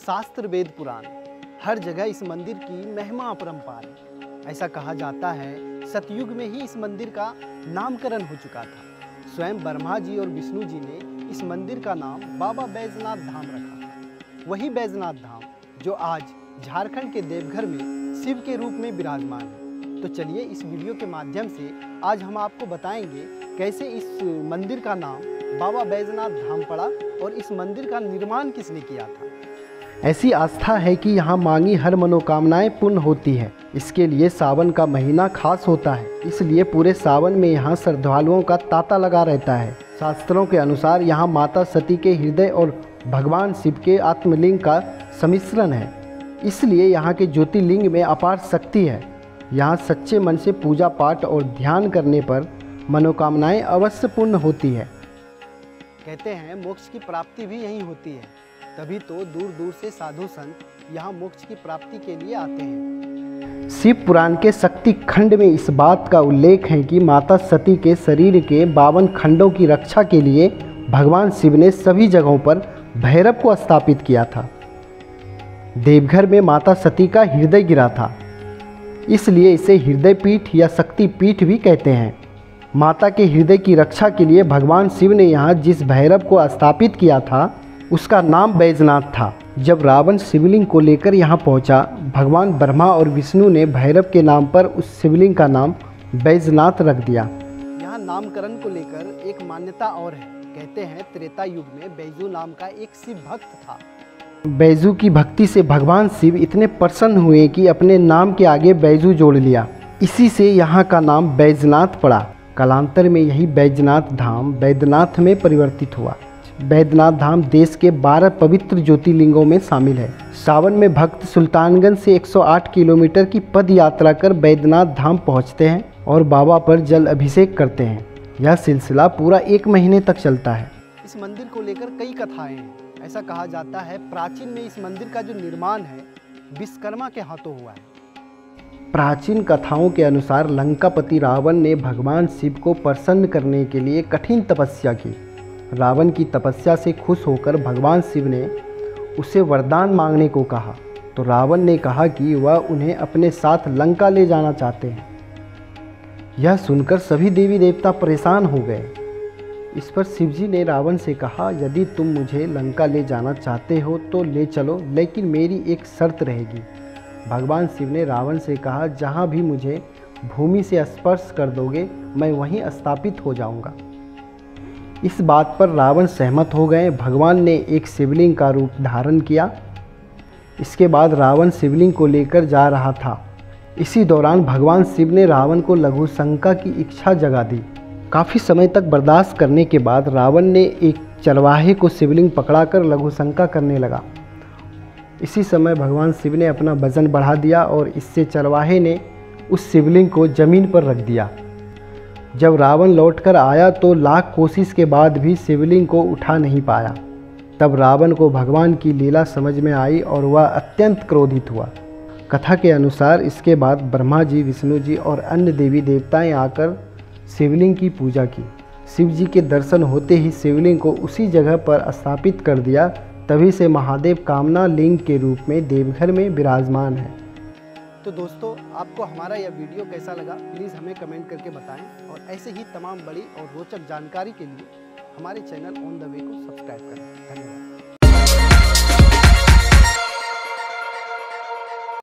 शास्त्र वेद पुराण हर जगह इस मंदिर की महिमा अपरंपार है। ऐसा कहा जाता है सतयुग में ही इस मंदिर का नामकरण हो चुका था। स्वयं ब्रह्मा जी और विष्णु जी ने इस मंदिर का नाम बाबा बैजनाथ धाम रखा। वही बैजनाथ धाम जो आज झारखंड के देवघर में शिव के रूप में विराजमान है। तो चलिए इस वीडियो के माध्यम से आज हम आपको बताएंगे कैसे इस मंदिर का नाम बाबा बैजनाथ धाम पड़ा और इस मंदिर का निर्माण किसने किया था। ऐसी आस्था है कि यहाँ मांगी हर मनोकामनाएं पूर्ण होती है। इसके लिए सावन का महीना खास होता है, इसलिए पूरे सावन में यहाँ श्रद्धालुओं का तांता लगा रहता है। शास्त्रों के अनुसार यहाँ माता सती के हृदय और भगवान शिव के आत्मलिंग का सम्मिश्रण है, इसलिए यहाँ के ज्योतिर्लिंग में अपार शक्ति है। यहाँ सच्चे मन से पूजा पाठ और ध्यान करने पर मनोकामनाएं अवश्य पूर्ण होती है। कहते हैं मोक्ष की प्राप्ति भी यहीं होती है, तभी तो दूर दूर से साधु संत यहाँ मोक्ष की प्राप्ति के लिए आते हैं। शिव पुराण के शक्ति खंड में इस बात का उल्लेख है कि माता सती के शरीर के 52 खंडों की रक्षा के लिए भगवान शिव ने सभी जगहों पर भैरव को स्थापित किया था। देवघर में माता सती का हृदय गिरा था, इसलिए इसे हृदय पीठ या शक्ति पीठ भी कहते हैं। माता के हृदय की रक्षा के लिए भगवान शिव ने यहाँ जिस भैरव को स्थापित किया था उसका नाम बैजनाथ था। जब रावण शिवलिंग को लेकर यहाँ पहुँचा, भगवान ब्रह्मा और विष्णु ने भैरव के नाम पर उस शिवलिंग का नाम बैजनाथ रख दिया। यहाँ नामकरण को लेकर एक मान्यता और है। कहते हैं त्रेता युग में बैजू नाम का एक शिव भक्त था। बैजू की भक्ति से भगवान शिव इतने प्रसन्न हुए कि अपने नाम के आगे बैजू जोड़ लिया। इसी से यहाँ का नाम बैजनाथ पड़ा। कालांतर में यही बैजनाथ धाम बैद्यनाथ में परिवर्तित हुआ। बैद्यनाथ धाम देश के 12 पवित्र ज्योतिर्लिंगों में शामिल है। सावन में भक्त सुल्तानगंज से 108 किलोमीटर की पद यात्रा कर बैद्यनाथ धाम पहुंचते हैं और बाबा पर जल अभिषेक करते हैं। यह सिलसिला पूरा 1 महीने तक चलता है। इस मंदिर को लेकर कई कथाएं हैं। ऐसा कहा जाता है प्राचीन में इस मंदिर का जो निर्माण है विश्वकर्मा के हाथों हुआ है। प्राचीन कथाओं के अनुसार लंकापति रावण ने भगवान शिव को प्रसन्न करने के लिए कठिन तपस्या की। रावण की तपस्या से खुश होकर भगवान शिव ने उसे वरदान मांगने को कहा, तो रावण ने कहा कि वह उन्हें अपने साथ लंका ले जाना चाहते हैं। यह सुनकर सभी देवी देवता परेशान हो गए। इस पर शिवजी ने रावण से कहा, यदि तुम मुझे लंका ले जाना चाहते हो तो ले चलो, लेकिन मेरी एक शर्त रहेगी। भगवान शिव ने रावण से कहा, जहाँ भी मुझे भूमि से स्पर्श कर दोगे मैं वहीं स्थापित हो जाऊंगा। इस बात पर रावण सहमत हो गए। भगवान ने एक शिवलिंग का रूप धारण किया। इसके बाद रावण शिवलिंग को लेकर जा रहा था। इसी दौरान भगवान शिव ने रावण को लघु शंका की इच्छा जगा दी। काफ़ी समय तक बर्दाश्त करने के बाद रावण ने एक चरवाहे को शिवलिंग पकड़ाकर लघु शंका करने लगा। इसी समय भगवान शिव ने अपना वजन बढ़ा दिया और इससे चरवाहे ने उस शिवलिंग को जमीन पर रख दिया। जब रावण लौटकर आया तो लाख कोशिश के बाद भी शिवलिंग को उठा नहीं पाया। तब रावण को भगवान की लीला समझ में आई और वह अत्यंत क्रोधित हुआ। कथा के अनुसार इसके बाद ब्रह्मा जी, विष्णु जी और अन्य देवी देवताएं आकर शिवलिंग की पूजा की। शिव जी के दर्शन होते ही शिवलिंग को उसी जगह पर स्थापित कर दिया। तभी से महादेव कामना लिंग के रूप में देवघर में विराजमान है। तो दोस्तों, आपको हमारा यह वीडियो कैसा लगा प्लीज़ हमें कमेंट करके बताएं और ऐसे ही तमाम बड़ी और रोचक जानकारी के लिए हमारे चैनल ऑन द वे को सब्सक्राइब